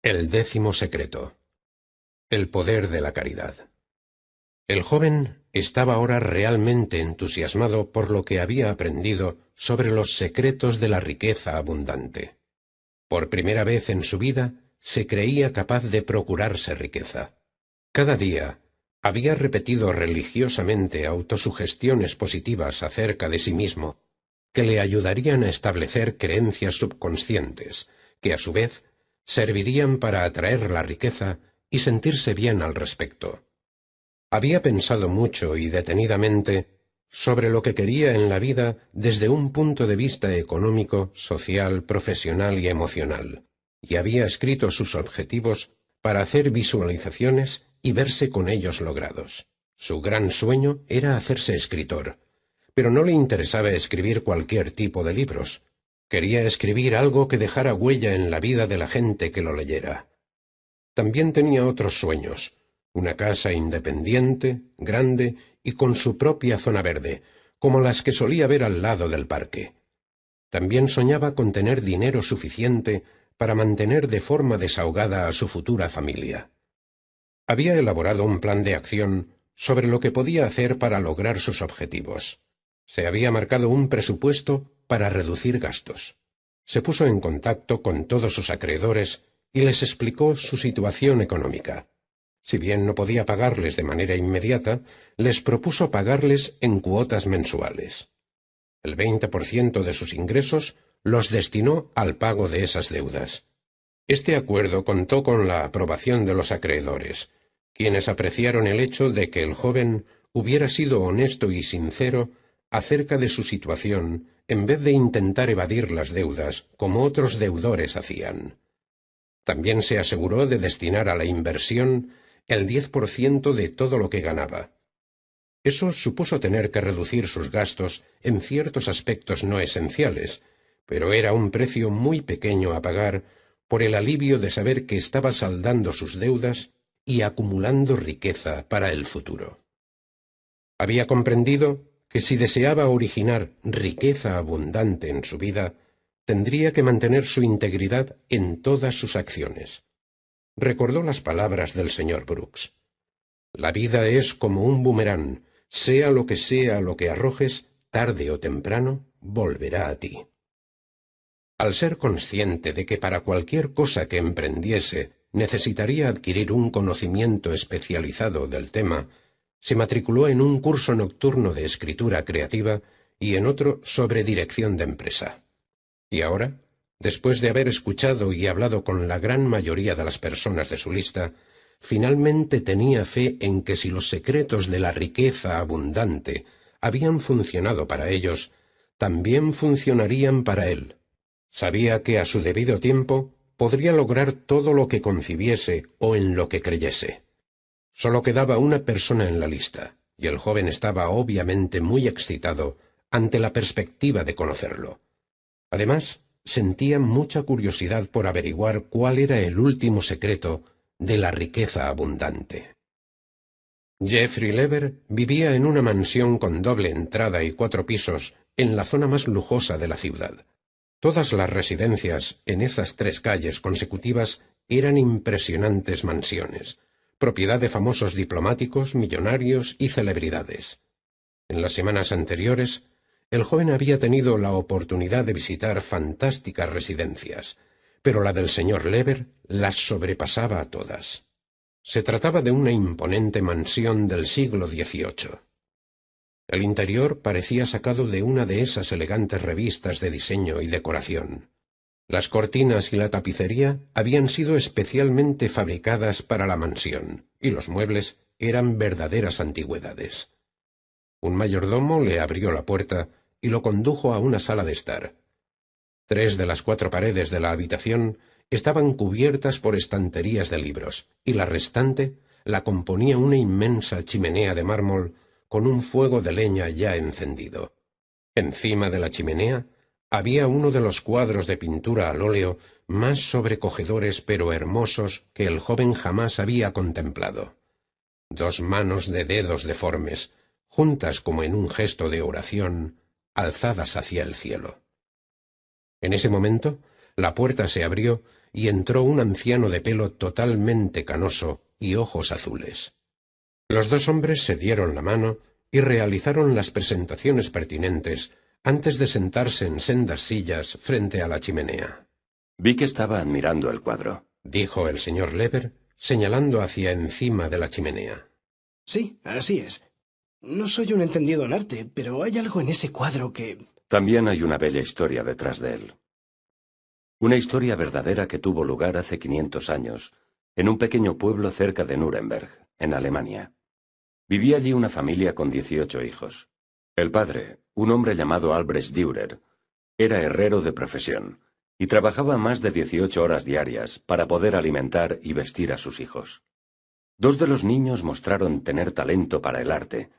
El 10º secreto. El poder de la caridad. El joven estaba ahora realmente entusiasmado por lo que había aprendido sobre los secretos de la riqueza abundante. Por primera vez en su vida se creía capaz de procurarse riqueza. Cada día había repetido religiosamente autosugestiones positivas acerca de sí mismo, que le ayudarían a establecer creencias subconscientes, que a su vez servirían para atraer la riqueza y sentirse bien al respecto. Había pensado mucho y detenidamente sobre lo que quería en la vida desde un punto de vista económico, social, profesional y emocional, y había escrito sus objetivos para hacer visualizaciones y verse con ellos logrados. Su gran sueño era hacerse escritor, pero no le interesaba escribir cualquier tipo de libros. Quería escribir algo que dejara huella en la vida de la gente que lo leyera. También tenía otros sueños: una casa independiente, grande y con su propia zona verde, como las que solía ver al lado del parque. También soñaba con tener dinero suficiente para mantener de forma desahogada a su futura familia. Había elaborado un plan de acción sobre lo que podía hacer para lograr sus objetivos. Se había marcado un presupuesto para reducir gastos. Se puso en contacto con todos sus acreedores y les explicó su situación económica. Si bien no podía pagarles de manera inmediata, les propuso pagarles en cuotas mensuales. El 20% de sus ingresos los destinó al pago de esas deudas. Este acuerdo contó con la aprobación de los acreedores, quienes apreciaron el hecho de que el joven hubiera sido honesto y sincero acerca de su situación en vez de intentar evadir las deudas como otros deudores hacían. También se aseguró de destinar a la inversión el 10% de todo lo que ganaba. Eso supuso tener que reducir sus gastos en ciertos aspectos no esenciales, pero era un precio muy pequeño a pagar por el alivio de saber que estaba saldando sus deudas y acumulando riqueza para el futuro. Había comprendido que si deseaba originar riqueza abundante en su vida, tendría que mantener su integridad en todas sus acciones. Recordó las palabras del señor Brooks: «La vida es como un boomerang, sea lo que arrojes, tarde o temprano volverá a ti». Al ser consciente de que para cualquier cosa que emprendiese necesitaría adquirir un conocimiento especializado del tema, se matriculó en un curso nocturno de escritura creativa y en otro sobre dirección de empresa. Y ahora, después de haber escuchado y hablado con la gran mayoría de las personas de su lista, finalmente tenía fe en que si los secretos de la riqueza abundante habían funcionado para ellos, también funcionarían para él. Sabía que a su debido tiempo podría lograr todo lo que concibiese o en lo que creyese. Solo quedaba una persona en la lista, y el joven estaba obviamente muy excitado ante la perspectiva de conocerlo. Además, sentía mucha curiosidad por averiguar cuál era el último secreto de la riqueza abundante. Geoffrey Lever vivía en una mansión con doble entrada y 4 pisos en la zona más lujosa de la ciudad. Todas las residencias en esas 3 calles consecutivas eran impresionantes mansiones, propiedad de famosos diplomáticos, millonarios y celebridades. En las semanas anteriores, el joven había tenido la oportunidad de visitar fantásticas residencias, pero la del señor Lever las sobrepasaba a todas. Se trataba de una imponente mansión del siglo XVIII. El interior parecía sacado de una de esas elegantes revistas de diseño y decoración. Las cortinas y la tapicería habían sido especialmente fabricadas para la mansión, y los muebles eran verdaderas antigüedades. Un mayordomo le abrió la puerta y lo condujo a una sala de estar. 3 de las 4 paredes de la habitación estaban cubiertas por estanterías de libros, y la restante la componía una inmensa chimenea de mármol con un fuego de leña ya encendido. Encima de la chimenea había uno de los cuadros de pintura al óleo más sobrecogedores pero hermosos que el joven jamás había contemplado. 2 manos de dedos deformes, juntas como en un gesto de oración, alzadas hacia el cielo. En ese momento, la puerta se abrió y entró un anciano de pelo totalmente canoso y ojos azules. Los dos hombres se dieron la mano y realizaron las presentaciones pertinentes antes de sentarse en sendas sillas frente a la chimenea. Vi que estaba admirando el cuadro, dijo el señor Lever, señalando hacia encima de la chimenea. Sí, así es. No soy un entendido en arte, pero hay algo en ese cuadro que... También hay una bella historia detrás de él. Una historia verdadera que tuvo lugar hace 500 años, en un pequeño pueblo cerca de Nuremberg, en Alemania. Vivía allí una familia con 18 hijos. El padre, un hombre llamado Albrecht Dürer, era herrero de profesión y trabajaba más de 18 horas diarias para poder alimentar y vestir a sus hijos. Dos de los niños mostraron tener talento para el arte,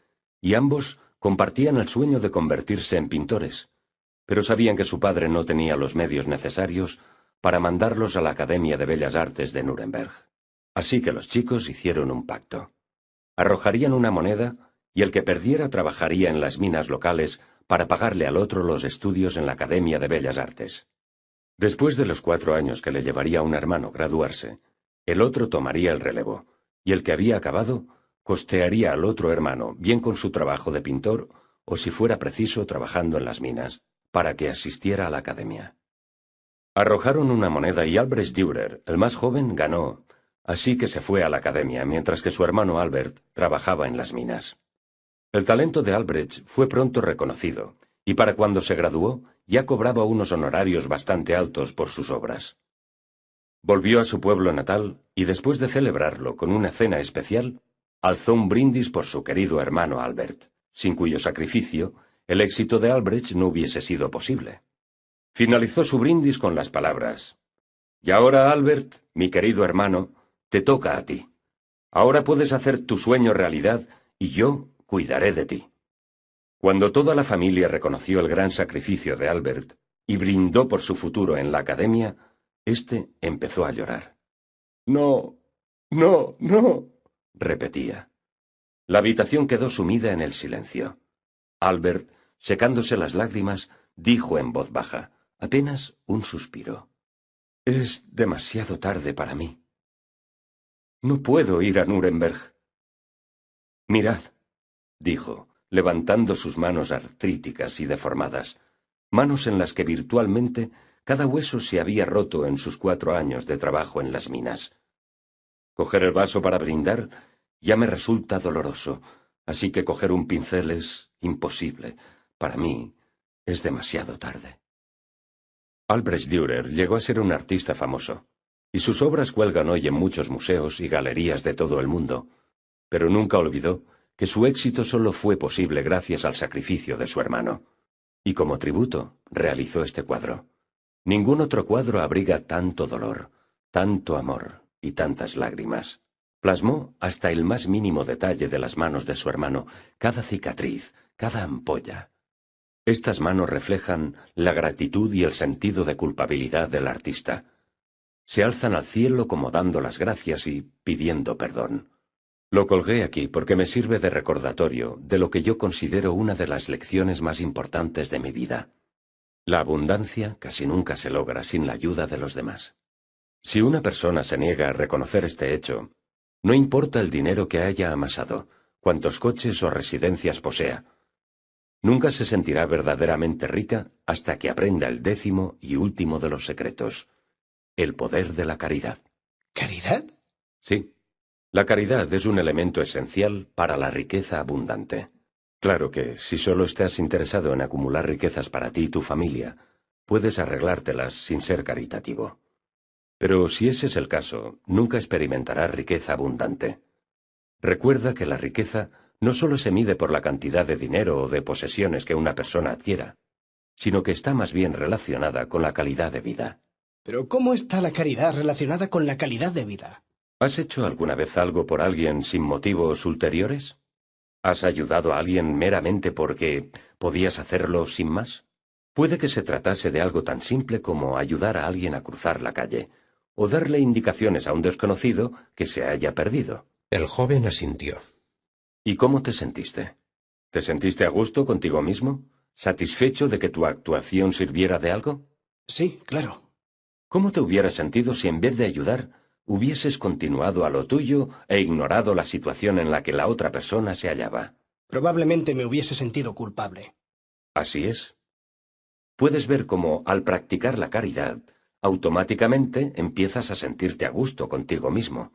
y ambos compartían el sueño de convertirse en pintores, pero sabían que su padre no tenía los medios necesarios para mandarlos a la Academia de Bellas Artes de Nuremberg. Así que los chicos hicieron un pacto. Arrojarían una moneda y el que perdiera trabajaría en las minas locales para pagarle al otro los estudios en la Academia de Bellas Artes. Después de los 4 años que le llevaría a un hermano graduarse, el otro tomaría el relevo, y el que había acabado costearía al otro hermano, bien con su trabajo de pintor o, si fuera preciso, trabajando en las minas, para que asistiera a la academia. Arrojaron una moneda y Albrecht Dürer, el más joven, ganó, así que se fue a la academia, mientras que su hermano Albert trabajaba en las minas. El talento de Albrecht fue pronto reconocido, y para cuando se graduó ya cobraba unos honorarios bastante altos por sus obras. Volvió a su pueblo natal y después de celebrarlo con una cena especial, alzó un brindis por su querido hermano Albert, sin cuyo sacrificio el éxito de Albrecht no hubiese sido posible. Finalizó su brindis con las palabras: «Y ahora, Albert, mi querido hermano, te toca a ti. Ahora puedes hacer tu sueño realidad y yo cuidaré de ti». Cuando toda la familia reconoció el gran sacrificio de Albert y brindó por su futuro en la academia, éste empezó a llorar. «No, no, no», repetía. La habitación quedó sumida en el silencio. Albert, secándose las lágrimas, dijo en voz baja, apenas un suspiro: «Es demasiado tarde para mí. No puedo ir a Nuremberg». «Mirad», dijo, levantando sus manos artríticas y deformadas, manos en las que virtualmente cada hueso se había roto en sus 4 años de trabajo en las minas. Coger el vaso para brindar ya me resulta doloroso, así que coger un pincel es imposible. Para mí es demasiado tarde. Albrecht Dürer llegó a ser un artista famoso, y sus obras cuelgan hoy en muchos museos y galerías de todo el mundo, pero nunca olvidó que su éxito solo fue posible gracias al sacrificio de su hermano, y como tributo realizó este cuadro. Ningún otro cuadro abriga tanto dolor, tanto amor y tantas lágrimas. Plasmó hasta el más mínimo detalle de las manos de su hermano, cada cicatriz, cada ampolla. Estas manos reflejan la gratitud y el sentido de culpabilidad del artista. Se alzan al cielo como dando las gracias y pidiendo perdón. Lo colgué aquí porque me sirve de recordatorio de lo que yo considero una de las lecciones más importantes de mi vida. La abundancia casi nunca se logra sin la ayuda de los demás. Si una persona se niega a reconocer este hecho, no importa el dinero que haya amasado, cuantos coches o residencias posea, nunca se sentirá verdaderamente rica hasta que aprenda el 10º y último de los secretos: el poder de la caridad. ¿Caridad? Sí. La caridad es un elemento esencial para la riqueza abundante. Claro que, si solo estás interesado en acumular riquezas para ti y tu familia, puedes arreglártelas sin ser caritativo. Pero si ese es el caso, nunca experimentarás riqueza abundante. Recuerda que la riqueza no solo se mide por la cantidad de dinero o de posesiones que una persona adquiera, sino que está más bien relacionada con la calidad de vida. ¿Pero cómo está la caridad relacionada con la calidad de vida? ¿Has hecho alguna vez algo por alguien sin motivos ulteriores? ¿Has ayudado a alguien meramente porque podías hacerlo sin más? Puede que se tratase de algo tan simple como ayudar a alguien a cruzar la calle, o darle indicaciones a un desconocido que se haya perdido. El joven asintió. ¿Y cómo te sentiste? ¿Te sentiste a gusto contigo mismo? ¿Satisfecho de que tu actuación sirviera de algo? Sí, claro. ¿Cómo te hubieras sentido si en vez de ayudar, hubieses continuado a lo tuyo e ignorado la situación en la que la otra persona se hallaba? Probablemente me hubiese sentido culpable. Así es. Puedes ver cómo, al practicar la caridad, automáticamente empiezas a sentirte a gusto contigo mismo.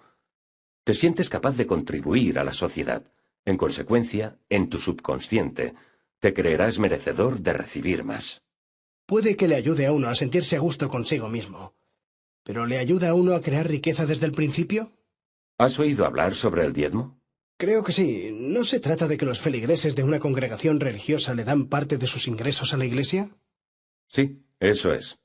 Te sientes capaz de contribuir a la sociedad. En consecuencia, en tu subconsciente, te creerás merecedor de recibir más. Puede que le ayude a uno a sentirse a gusto consigo mismo. ¿Pero le ayuda a uno a crear riqueza desde el principio? ¿Has oído hablar sobre el diezmo? Creo que sí. ¿No se trata de que los feligreses de una congregación religiosa le dan parte de sus ingresos a la Iglesia? Sí, eso es.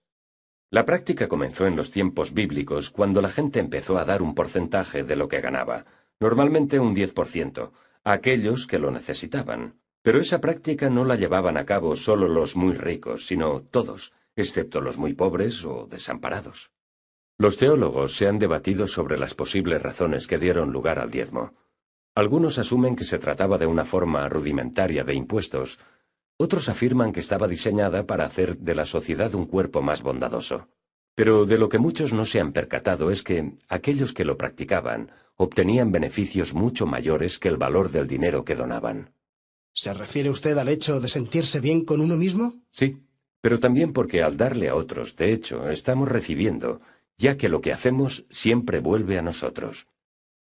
La práctica comenzó en los tiempos bíblicos cuando la gente empezó a dar un porcentaje de lo que ganaba, normalmente un 10%, a aquellos que lo necesitaban. Pero esa práctica no la llevaban a cabo solo los muy ricos, sino todos, excepto los muy pobres o desamparados. Los teólogos se han debatido sobre las posibles razones que dieron lugar al diezmo. Algunos asumen que se trataba de una forma rudimentaria de impuestos. Otros afirman que estaba diseñada para hacer de la sociedad un cuerpo más bondadoso. Pero de lo que muchos no se han percatado es que aquellos que lo practicaban obtenían beneficios mucho mayores que el valor del dinero que donaban. ¿Se refiere usted al hecho de sentirse bien con uno mismo? Sí, pero también porque al darle a otros, de hecho, estamos recibiendo, ya que lo que hacemos siempre vuelve a nosotros.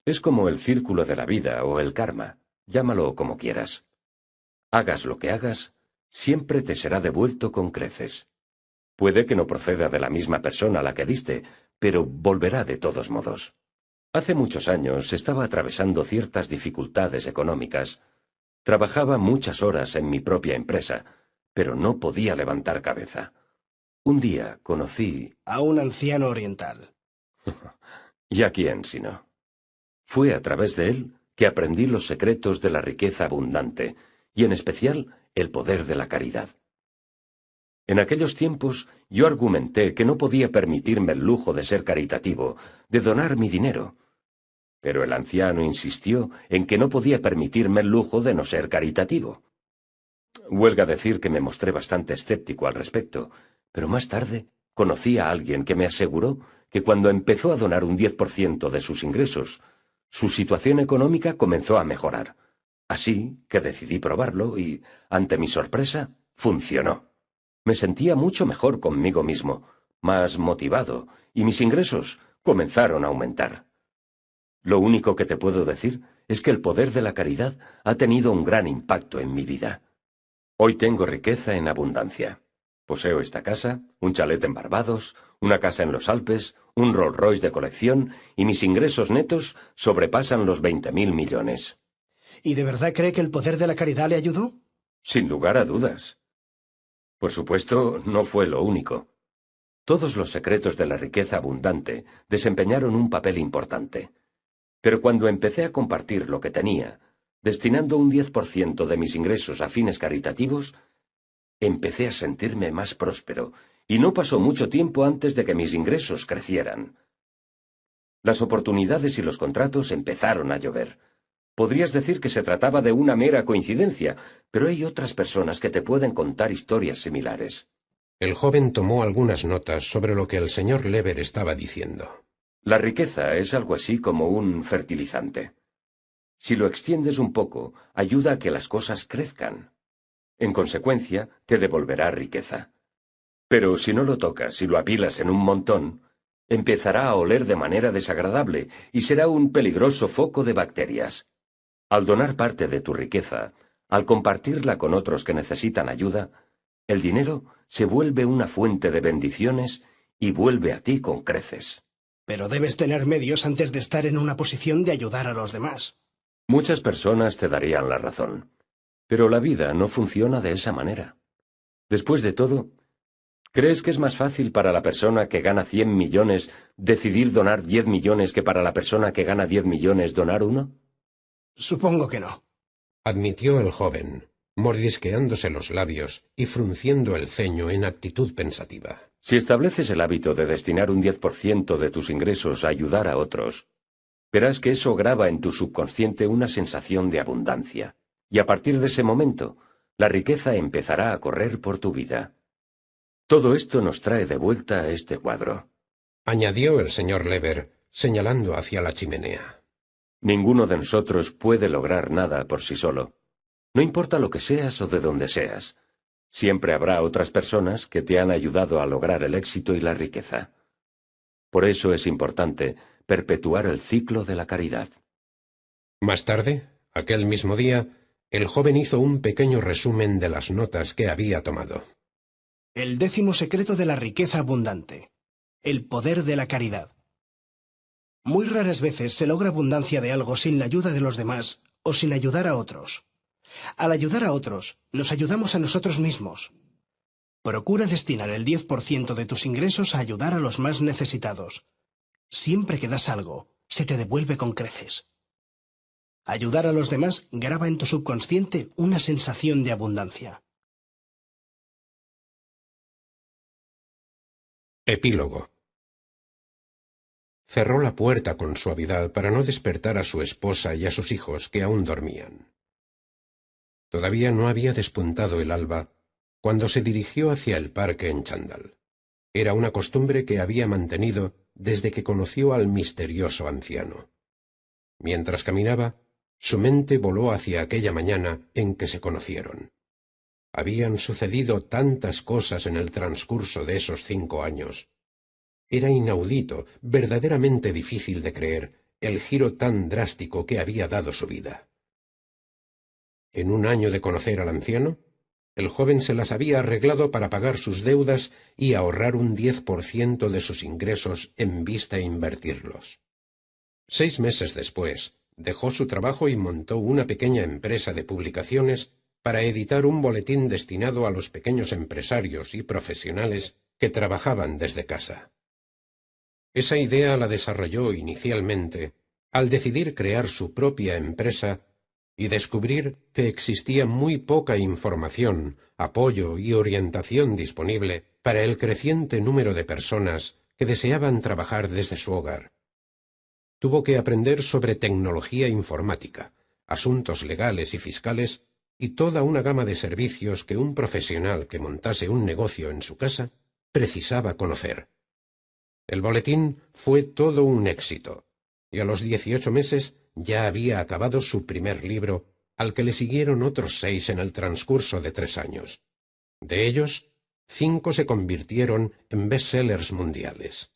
Es como el círculo de la vida o el karma, llámalo como quieras. Hagas lo que hagas, siempre te será devuelto con creces. Puede que no proceda de la misma persona a la que diste, pero volverá de todos modos. Hace muchos años estaba atravesando ciertas dificultades económicas. Trabajaba muchas horas en mi propia empresa, pero no podía levantar cabeza. Un día conocí... A un anciano oriental. ¿Y a quién si no? Fue a través de él que aprendí los secretos de la riqueza abundante, y en especial el poder de la caridad. En aquellos tiempos yo argumenté que no podía permitirme el lujo de ser caritativo, de donar mi dinero. Pero el anciano insistió en que no podía permitirme el lujo de no ser caritativo. Huelga decir que me mostré bastante escéptico al respecto, pero más tarde conocí a alguien que me aseguró que cuando empezó a donar un 10% de sus ingresos, su situación económica comenzó a mejorar. Así que decidí probarlo y, ante mi sorpresa, funcionó. Me sentía mucho mejor conmigo mismo, más motivado, y mis ingresos comenzaron a aumentar. Lo único que te puedo decir es que el poder de la caridad ha tenido un gran impacto en mi vida. Hoy tengo riqueza en abundancia. Poseo esta casa, un chalet en Barbados, una casa en los Alpes, un Rolls Royce de colección, y mis ingresos netos sobrepasan los 20.000 millones. ¿Y de verdad cree que el poder de la caridad le ayudó? Sin lugar a dudas. Por supuesto, no fue lo único. Todos los secretos de la riqueza abundante desempeñaron un papel importante. Pero cuando empecé a compartir lo que tenía, destinando un 10% de mis ingresos a fines caritativos, empecé a sentirme más próspero, y no pasó mucho tiempo antes de que mis ingresos crecieran. Las oportunidades y los contratos empezaron a llover. Podrías decir que se trataba de una mera coincidencia, pero hay otras personas que te pueden contar historias similares. El joven tomó algunas notas sobre lo que el señor Lever estaba diciendo. La riqueza es algo así como un fertilizante. Si lo extiendes un poco, ayuda a que las cosas crezcan. En consecuencia, te devolverá riqueza. Pero si no lo tocas y lo apilas en un montón, empezará a oler de manera desagradable y será un peligroso foco de bacterias. Al donar parte de tu riqueza, al compartirla con otros que necesitan ayuda, el dinero se vuelve una fuente de bendiciones y vuelve a ti con creces. Pero debes tener medios antes de estar en una posición de ayudar a los demás. Muchas personas te darían la razón, pero la vida no funciona de esa manera. Después de todo, ¿crees que es más fácil para la persona que gana 100 millones decidir donar 10 millones que para la persona que gana 10 millones donar uno? Supongo que no. Admitió el joven, mordisqueándose los labios y frunciendo el ceño en actitud pensativa. Si estableces el hábito de destinar un 10% de tus ingresos a ayudar a otros, verás que eso graba en tu subconsciente una sensación de abundancia, y a partir de ese momento, la riqueza empezará a correr por tu vida. Todo esto nos trae de vuelta a este cuadro. añadió el señor Lever, señalando hacia la chimenea. Ninguno de nosotros puede lograr nada por sí solo. No importa lo que seas o de dónde seas. Siempre habrá otras personas que te han ayudado a lograr el éxito y la riqueza. Por eso es importante perpetuar el ciclo de la caridad. Más tarde, aquel mismo día, el joven hizo un pequeño resumen de las notas que había tomado. El 10º secreto de la riqueza abundante. El poder de la caridad. Muy raras veces se logra abundancia de algo sin la ayuda de los demás o sin ayudar a otros. Al ayudar a otros, nos ayudamos a nosotros mismos. Procura destinar el 10% de tus ingresos a ayudar a los más necesitados. Siempre que das algo, se te devuelve con creces. Ayudar a los demás graba en tu subconsciente una sensación de abundancia. Epílogo. Cerró la puerta con suavidad para no despertar a su esposa y a sus hijos que aún dormían. Todavía no había despuntado el alba cuando se dirigió hacia el parque en chándal. Era una costumbre que había mantenido desde que conoció al misterioso anciano. Mientras caminaba, su mente voló hacia aquella mañana en que se conocieron. Habían sucedido tantas cosas en el transcurso de esos 5 años. Era inaudito, verdaderamente difícil de creer, el giro tan drástico que había dado su vida. En un año de conocer al anciano, el joven se las había arreglado para pagar sus deudas y ahorrar un 10% de sus ingresos en vista de invertirlos. 6 meses después, dejó su trabajo y montó una pequeña empresa de publicaciones para editar un boletín destinado a los pequeños empresarios y profesionales que trabajaban desde casa. Esa idea la desarrolló inicialmente al decidir crear su propia empresa y descubrir que existía muy poca información, apoyo y orientación disponible para el creciente número de personas que deseaban trabajar desde su hogar. Tuvo que aprender sobre tecnología informática, asuntos legales y fiscales y toda una gama de servicios que un profesional que montase un negocio en su casa precisaba conocer. El boletín fue todo un éxito, y a los 18 meses ya había acabado su primer libro, al que le siguieron otros 6 en el transcurso de 3 años. De ellos, 5 se convirtieron en bestsellers mundiales.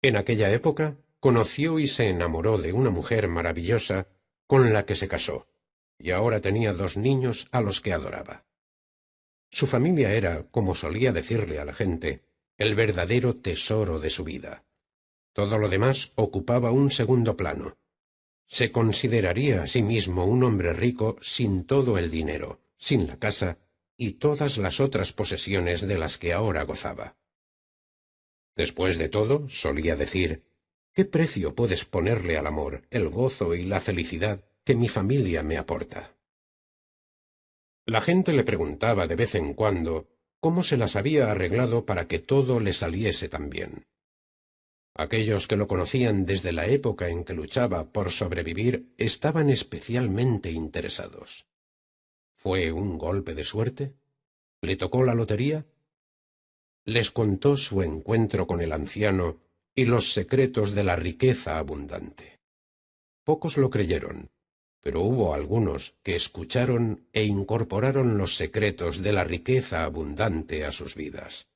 En aquella época, conoció y se enamoró de una mujer maravillosa con la que se casó, y ahora tenía 2 niños a los que adoraba. Su familia era, como solía decirle a la gente, el verdadero tesoro de su vida. Todo lo demás ocupaba un segundo plano. Se consideraría a sí mismo un hombre rico sin todo el dinero, sin la casa y todas las otras posesiones de las que ahora gozaba. Después de todo, solía decir, ¿qué precio puedes ponerle al amor, el gozo y la felicidad que mi familia me aporta? La gente le preguntaba de vez en cuando cómo se las había arreglado para que todo le saliese tan bien. Aquellos que lo conocían desde la época en que luchaba por sobrevivir estaban especialmente interesados. ¿Fue un golpe de suerte? ¿Le tocó la lotería? Les contó su encuentro con el anciano y los secretos de la riqueza abundante. Pocos lo creyeron, pero hubo algunos que escucharon e incorporaron los secretos de la riqueza abundante a sus vidas.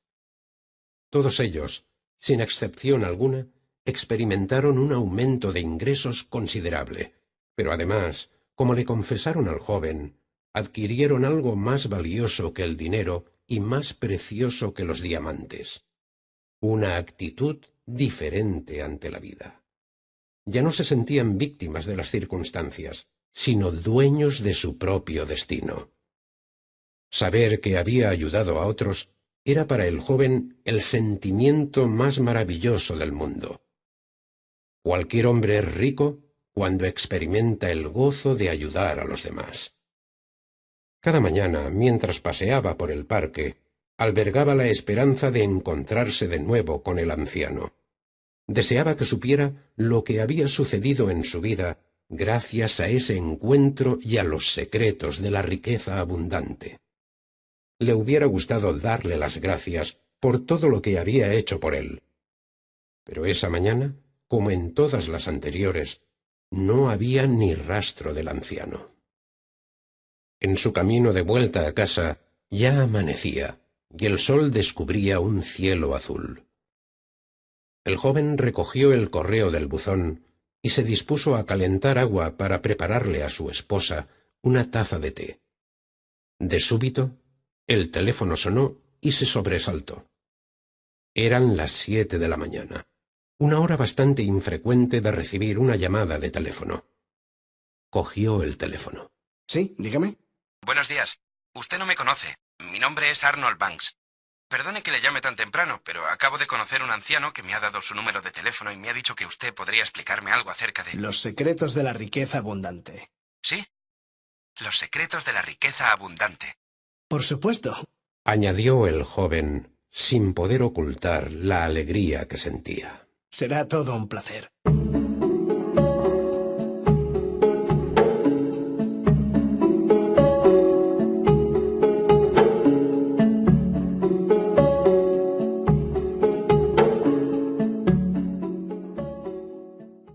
Todos ellos, sin excepción alguna, experimentaron un aumento de ingresos considerable, pero además, como le confesaron al joven, adquirieron algo más valioso que el dinero y más precioso que los diamantes: una actitud diferente ante la vida. Ya no se sentían víctimas de las circunstancias, sino dueños de su propio destino. Saber que había ayudado a otros era para el joven el sentimiento más maravilloso del mundo. Cualquier hombre es rico cuando experimenta el gozo de ayudar a los demás. Cada mañana, mientras paseaba por el parque, albergaba la esperanza de encontrarse de nuevo con el anciano. Deseaba que supiera lo que había sucedido en su vida gracias a ese encuentro y a los secretos de la riqueza abundante. Le hubiera gustado darle las gracias por todo lo que había hecho por él. Pero esa mañana, como en todas las anteriores, no había ni rastro del anciano. En su camino de vuelta a casa ya amanecía, y el sol descubría un cielo azul. El joven recogió el correo del buzón y se dispuso a calentar agua para prepararle a su esposa una taza de té. De súbito, el teléfono sonó y se sobresaltó. Eran las 7 de la mañana, una hora bastante infrecuente de recibir una llamada de teléfono. Cogió el teléfono. Sí, dígame. Buenos días. Usted no me conoce. Mi nombre es Arnold Banks. Perdone que le llame tan temprano, pero acabo de conocer a un anciano que me ha dado su número de teléfono y me ha dicho que usted podría explicarme algo acerca de... Los secretos de la riqueza abundante. ¿Sí? Los secretos de la riqueza abundante. Por supuesto. Añadió el joven, sin poder ocultar la alegría que sentía. Será todo un placer.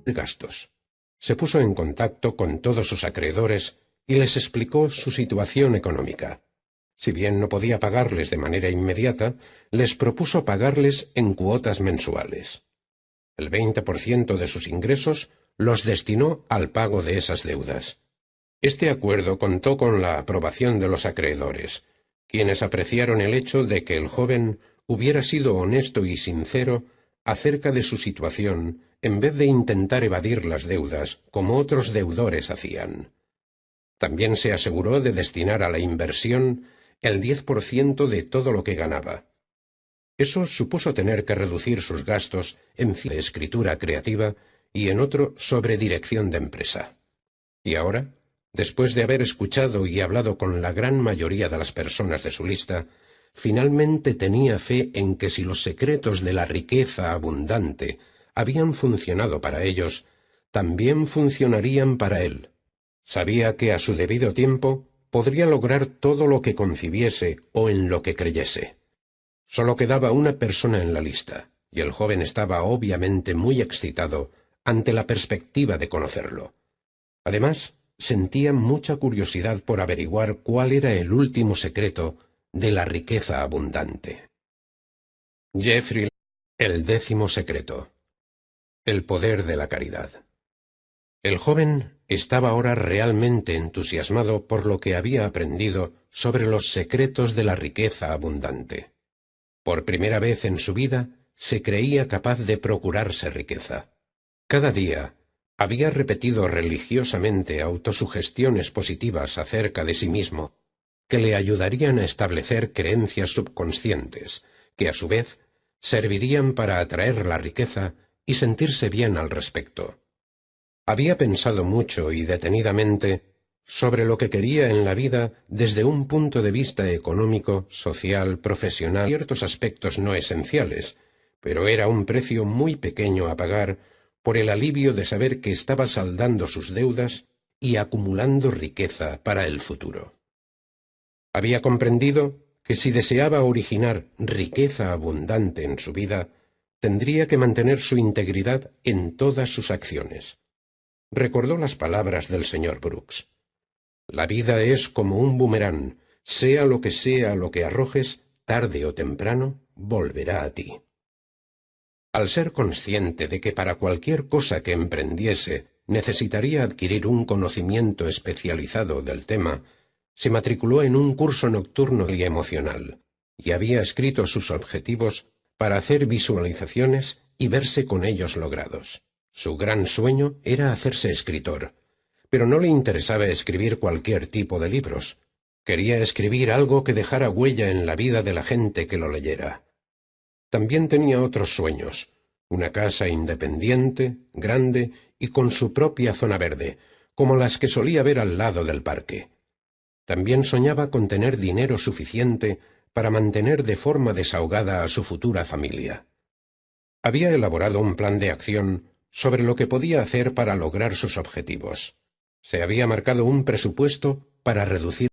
Gastos. Se puso en contacto con todos sus acreedores y les explicó su situación económica. Si bien no podía pagarles de manera inmediata, les propuso pagarles en cuotas mensuales. El 20% de sus ingresos los destinó al pago de esas deudas. Este acuerdo contó con la aprobación de los acreedores, quienes apreciaron el hecho de que el joven hubiera sido honesto y sincero acerca de su situación en vez de intentar evadir las deudas como otros deudores hacían. También se aseguró de destinar a la inversión el 10% de todo lo que ganaba. Eso supuso tener que reducir sus gastos en de escritura creativa y en otro sobre dirección de empresa. Y ahora, después de haber escuchado y hablado con la gran mayoría de las personas de su lista, finalmente tenía fe en que si los secretos de la riqueza abundante habían funcionado para ellos, también funcionarían para él. Sabía que a su debido tiempo podría lograr todo lo que concibiese o en lo que creyese. Solo quedaba una persona en la lista, y el joven estaba obviamente muy excitado ante la perspectiva de conocerlo. Además, sentía mucha curiosidad por averiguar cuál era el último secreto de la riqueza abundante. Jeffrey, el 10º secreto. El poder de la caridad. El joven estaba ahora realmente entusiasmado por lo que había aprendido sobre los secretos de la riqueza abundante. Por primera vez en su vida se creía capaz de procurarse riqueza. Cada día había repetido religiosamente autosugestiones positivas acerca de sí mismo, que le ayudarían a establecer creencias subconscientes, que a su vez servirían para atraer la riqueza y sentirse bien al respecto. Había pensado mucho y detenidamente sobre lo que quería en la vida desde un punto de vista económico, social, profesional, ciertos aspectos no esenciales, pero era un precio muy pequeño a pagar por el alivio de saber que estaba saldando sus deudas y acumulando riqueza para el futuro. Había comprendido que si deseaba originar riqueza abundante en su vida, tendría que mantener su integridad en todas sus acciones. Recordó las palabras del señor Brooks. La vida es como un boomerang, sea lo que arrojes, tarde o temprano, volverá a ti. Al ser consciente de que para cualquier cosa que emprendiese necesitaría adquirir un conocimiento especializado del tema, se matriculó en un curso nocturno y emocional, y había escrito sus objetivos para hacer visualizaciones y verse con ellos logrados. Su gran sueño era hacerse escritor, pero no le interesaba escribir cualquier tipo de libros. Quería escribir algo que dejara huella en la vida de la gente que lo leyera. También tenía otros sueños: una casa independiente, grande y con su propia zona verde, como las que solía ver al lado del parque. También soñaba con tener dinero suficiente para mantener de forma desahogada a su futura familia. Había elaborado un plan de acción sobre lo que podía hacer para lograr sus objetivos. Se había marcado un presupuesto para reducir